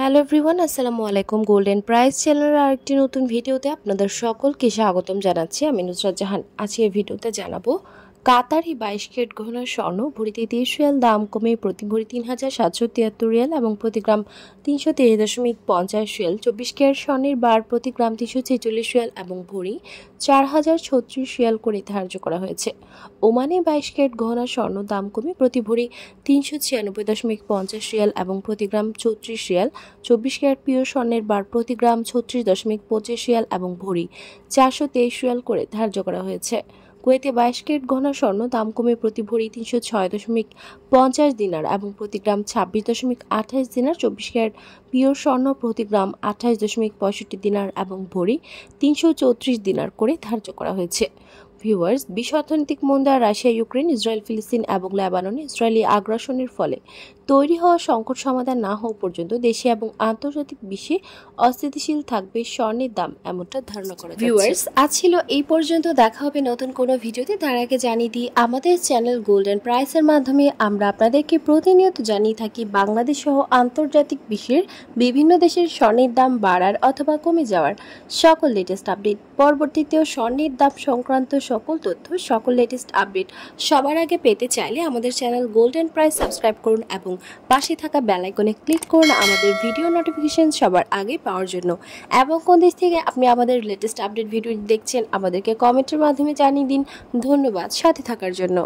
Hello everyone, আসসালামু আলাইকুম। Golden price চ্যানেলের আরেকটি নতুন ভিডিওতে আপনাদের সকলকে স্বাগতম জানাচ্ছি। আমি নুসরাত জাহান। আজকে এই ভিডিওতে জানাবো কাতারি 22 ক্যারেট গহনার স্বর্ণ ভরিতে 23 রিয়াল দাম কমে প্রতি ভরি 3773 রিয়াল এবং প্রতি গ্রাম 323.50 রিয়াল। 24 ক্যারেট স্বর্ণের বার প্রতি গ্রাম 346 রিয়াল এবং ভরি 4036 রিয়াল করে ধার্য করা হয়েছে। ওমানে 22 ক্যারেট গহনার স্বর্ণ দাম কমে প্রতি ভরি 396.50 রিয়াল এবং প্রতি গ্রাম 34 রিয়াল। 24 ক্যারেট পিওর স্বর্ণের বার প্রতি গ্রাম 36.25 রিয়াল এবং ভরি 423 রিয়াল করে ধার্য করা হয়েছে। কুয়েতে 22 ক্যারেট গহনার স্বর্ণ দাম কমে প্রতি ভরি 306.50 দিনার এবং প্রতি গ্রাম 26.28 দিনার। 24 ক্যারেট পিওর স্বর্ণ প্রতি গ্রাম 28.65 দিনার এবং ভরি 334 দিনার করে ধার্য করা হয়েছে। ভিউয়ার্স, বিশ্ব অর্থনৈতিক মন্দা, রাশিয়া, ইউক্রেন, ইসরায়েল, ফিলিস্তিন এবং লেবাননে ইসরায়েলি আগ্রাসনের ফলে তৈরি হওয়া সংকট সমাধান না হওয়া পর্যন্ত দেশে এবং আন্তর্জাতিক বিশ্বে অস্থিতিশীল থাকবে স্বর্ণের দাম, এমনটা ধারণা করা যাচ্ছে। ভিউয়ার্স, আজ ছিল এই পর্যন্ত। দেখা হবে নতুন কোনো ভিডিওতে। তার আগে জানিয়ে দিই, আমাদের চ্যানেল গোল্ডেন প্রাইসের মাধ্যমে আমরা আপনাদেরকে প্রতিনিয়ত জানিয়ে থাকি বাংলাদেশ সহ আন্তর্জাতিক বিশ্বের বিভিন্ন দেশের স্বর্ণের দাম বাড়ার অথবা কমে যাওয়ার সকল লেটেস্ট আপডেট। পরবর্তীতেও স্বর্ণের দাম সংক্রান্ত সকল তথ্য, সকল লেটেস্ট আপডেট সবার আগে পেতে চাইলে আমাদের চ্যানেল গোল্ডেন প্রাইস সাবস্ক্রাইব করুন এবং পাশে থাকা বেল আইকনে ক্লিক করুন আমাদের ভিডিও নোটিফিকেশন সবার আগে পাওয়ার জন্য। এবং কোন দেশ থেকে আপনি আমাদের লেটেস্ট আপডেট ভিডিও দেখছেন আমাদেরকে কমেন্টের মাধ্যমে জানিয়ে দিন। ধন্যবাদ সাথে থাকার জন্য।